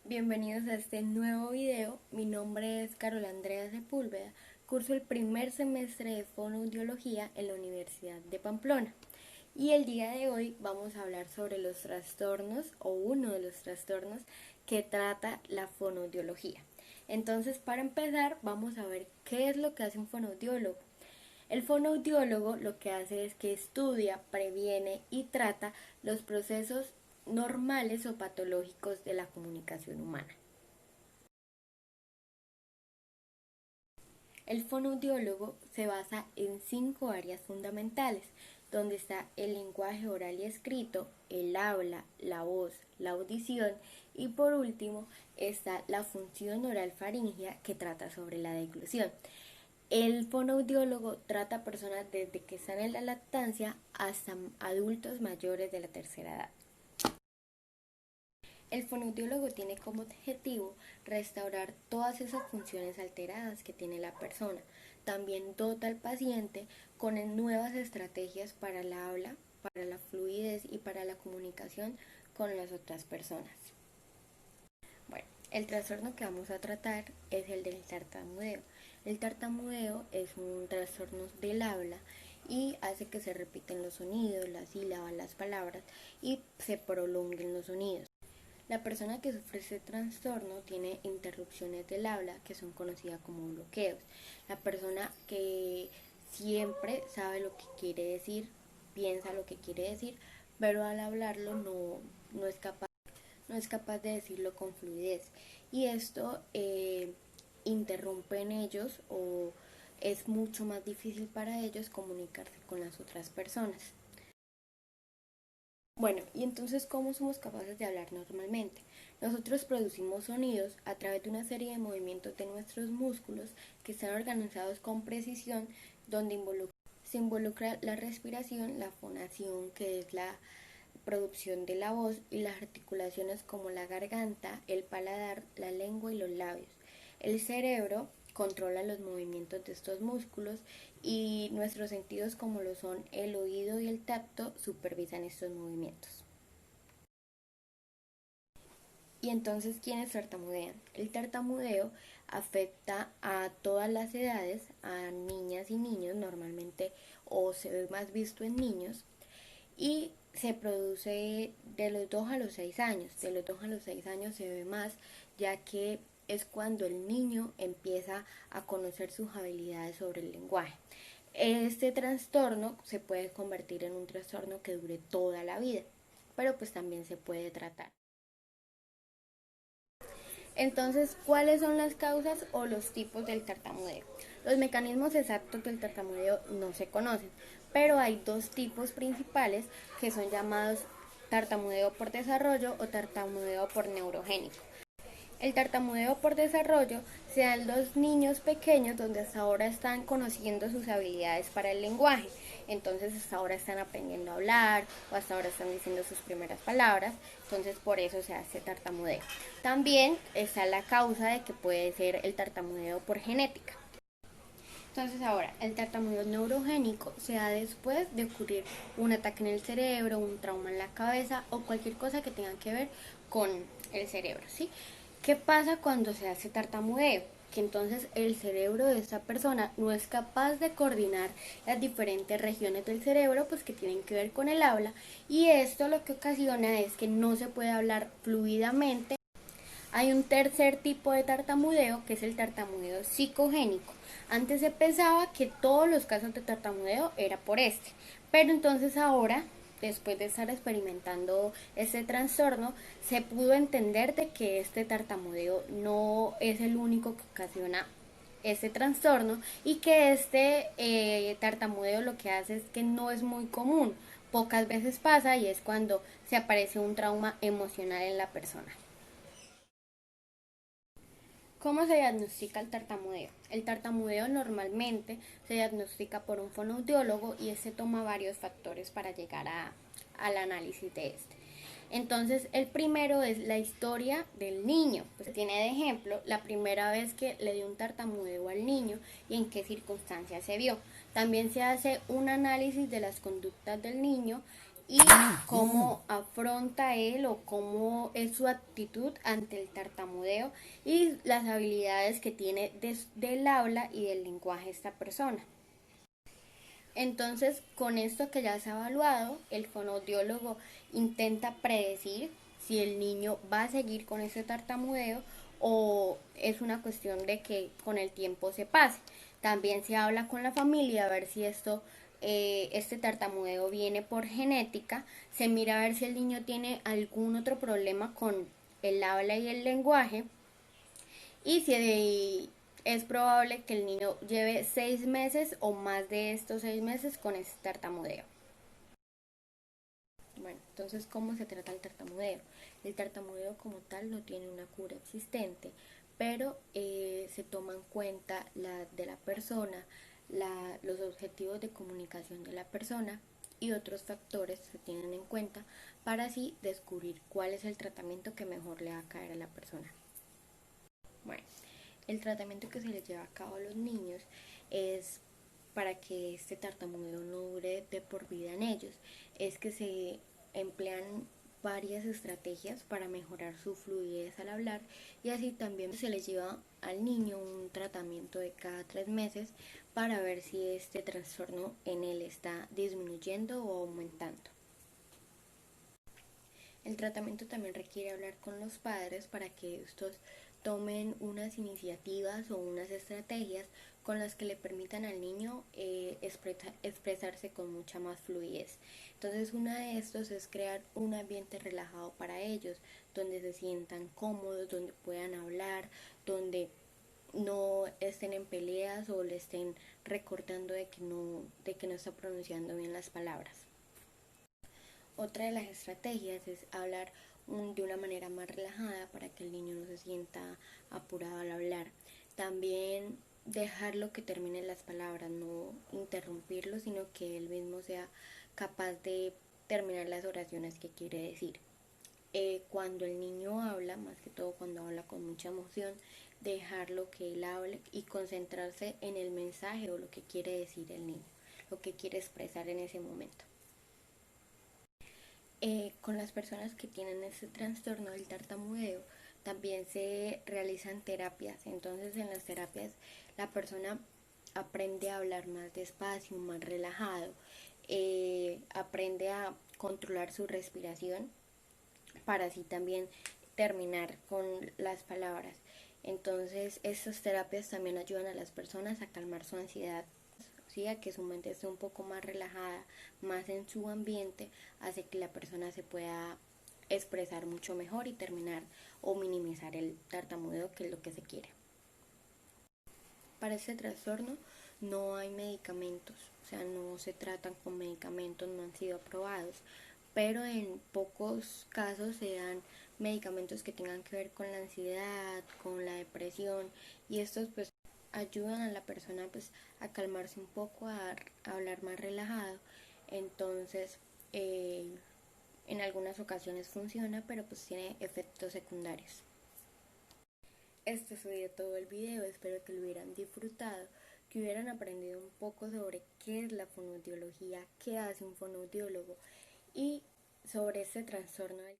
Bienvenidos a este nuevo video. Mi nombre es Carola Andrea Sepúlveda. Curso el primer semestre de fonoaudiología en la Universidad de Pamplona. Y el día de hoy vamos a hablar sobre los trastornos o uno de los trastornos que trata la fonoaudiología. Entonces, para empezar, vamos a ver qué es lo que hace un fonoaudiólogo. El fonoaudiólogo lo que hace es que estudia, previene y trata los procesos normales o patológicos de la comunicación humana. El fonoaudiólogo se basa en 5 áreas fundamentales, donde está el lenguaje oral y escrito, el habla, la voz, la audición y por último está la función oral faríngea que trata sobre la deglución. El fonoaudiólogo trata a personas desde que están en la lactancia hasta adultos mayores de la tercera edad. El fonoaudiólogo tiene como objetivo restaurar todas esas funciones alteradas que tiene la persona. También dota al paciente con nuevas estrategias para el habla, para la fluidez y para la comunicación con las otras personas. Bueno, el trastorno que vamos a tratar es el del tartamudeo. El tartamudeo es un trastorno del habla y hace que se repiten los sonidos, las sílabas, las palabras y se prolonguen los sonidos. La persona que sufre este trastorno tiene interrupciones del habla que son conocidas como bloqueos. La persona que siempre sabe lo que quiere decir, piensa lo que quiere decir, pero al hablarlo no es capaz de decirlo con fluidez. Y esto interrumpe en ellos o es mucho más difícil para ellos comunicarse con las otras personas. Bueno, y entonces, ¿cómo somos capaces de hablar normalmente? Nosotros producimos sonidos a través de una serie de movimientos de nuestros músculos que están organizados con precisión, donde se involucra la respiración, la fonación, que es la producción de la voz, y las articulaciones como la garganta, el paladar, la lengua y los labios. El cerebro controla los movimientos de estos músculos y nuestros sentidos como lo son el oído y el tacto supervisan estos movimientos. Y entonces, ¿quiénes tartamudean? El tartamudeo afecta a todas las edades, a niñas y niños normalmente, o se ve más visto en niños, y se produce de los 2 a los 6 años. De los 2 a los 6 años se ve más, ya que es cuando el niño empieza a conocer sus habilidades sobre el lenguaje. Este trastorno se puede convertir en un trastorno que dure toda la vida, pero pues también se puede tratar. Entonces, ¿cuáles son las causas o los tipos del tartamudeo? Los mecanismos exactos del tartamudeo no se conocen, pero hay dos tipos principales que son llamados tartamudeo por desarrollo o tartamudeo por neurogénico. El tartamudeo por desarrollo se da en los niños pequeños donde hasta ahora están conociendo sus habilidades para el lenguaje. Entonces hasta ahora están aprendiendo a hablar o hasta ahora están diciendo sus primeras palabras. Entonces por eso se hace tartamudeo. También está la causa de que puede ser el tartamudeo por genética. Entonces ahora, el tartamudeo neurogénico se da después de ocurrir un ataque en el cerebro, un trauma en la cabeza o cualquier cosa que tenga que ver con el cerebro, ¿sí? ¿Qué pasa cuando se hace tartamudeo? Que entonces el cerebro de esta persona no es capaz de coordinar las diferentes regiones del cerebro pues que tienen que ver con el habla, y esto lo que ocasiona es que no se puede hablar fluidamente. Hay un tercer tipo de tartamudeo que es el tartamudeo psicogénico. Antes se pensaba que todos los casos de tartamudeo era por este, pero entonces ahora, después de estar experimentando este trastorno, se pudo entender de que este tartamudeo no es el único que ocasiona este trastorno y que este tartamudeo lo que hace es que no es muy común, pocas veces pasa y es cuando se aparece un trauma emocional en la persona. ¿Cómo se diagnostica el tartamudeo? El tartamudeo normalmente se diagnostica por un fonoaudiólogo y este toma varios factores para llegar al análisis de este. Entonces, el primero es la historia del niño. Pues tiene de ejemplo la primera vez que le dio un tartamudeo al niño y en qué circunstancias se vio. También se hace un análisis de las conductas del niño y cómo afronta él o cómo es su actitud ante el tartamudeo y las habilidades que tiene del habla y del lenguaje esta persona. Entonces, con esto que ya se ha evaluado, el fonoaudiólogo intenta predecir si el niño va a seguir con ese tartamudeo o es una cuestión de que con el tiempo se pase. También se habla con la familia a ver si este tartamudeo viene por genética. Se mira a ver si el niño tiene algún otro problema con el habla y el lenguaje. Y si es probable que el niño lleve 6 meses o más de estos 6 meses con ese tartamudeo. Bueno, entonces, ¿cómo se trata el tartamudeo? El tartamudeo como tal no tiene una cura existente, pero se toma en cuenta de la persona, los objetivos de comunicación de la persona y otros factores se tienen en cuenta para así descubrir cuál es el tratamiento que mejor le va a caer a la persona. Bueno, el tratamiento que se les lleva a cabo a los niños es para que este tartamudeo no dure de por vida en ellos. Es que se emplean varias estrategias para mejorar su fluidez al hablar y así también se les lleva al niño un tratamiento de cada 3 meses para ver si este trastorno en él está disminuyendo o aumentando. El tratamiento también requiere hablar con los padres para que estos tomen unas iniciativas o unas estrategias con las que le permitan al niño expresarse con mucha más fluidez. Entonces, una de estos es crear un ambiente relajado para ellos, donde se sientan cómodos, donde puedan hablar, donde no estén en peleas o le estén recortando de que no está pronunciando bien las palabras. Otra de las estrategias es hablar de una manera más relajada para que el niño no se sienta apurado al hablar. También dejarlo que termine las palabras, no interrumpirlo, sino que él mismo sea capaz de terminar las oraciones que quiere decir. Cuando el niño habla, más que todo cuando habla con mucha emoción, dejarlo que él hable y concentrarse en el mensaje o lo que quiere decir el niño, lo que quiere expresar en ese momento. Con las personas que tienen este trastorno del tartamudeo también se realizan terapias. Entonces, en las terapias la persona aprende a hablar más despacio, más relajado, aprende a controlar su respiración para así también terminar con las palabras. Entonces, estas terapias también ayudan a las personas a calmar su ansiedad, ¿sí? A que su mente esté un poco más relajada, más en su ambiente, hace que la persona se pueda expresar mucho mejor y terminar o minimizar el tartamudeo, que es lo que se quiere. Para este trastorno no hay medicamentos, o sea, no se tratan con medicamentos, no han sido aprobados, pero en pocos casos se dan medicamentos que tengan que ver con la ansiedad, con la depresión, y estos pues ayudan a la persona pues a calmarse un poco, a hablar más relajado. Entonces, en algunas ocasiones funciona, pero pues tiene efectos secundarios. Este sería todo el video, espero que lo hubieran disfrutado, que hubieran aprendido un poco sobre qué es la fonoaudiología, qué hace un fonoaudiólogo y sobre este trastorno del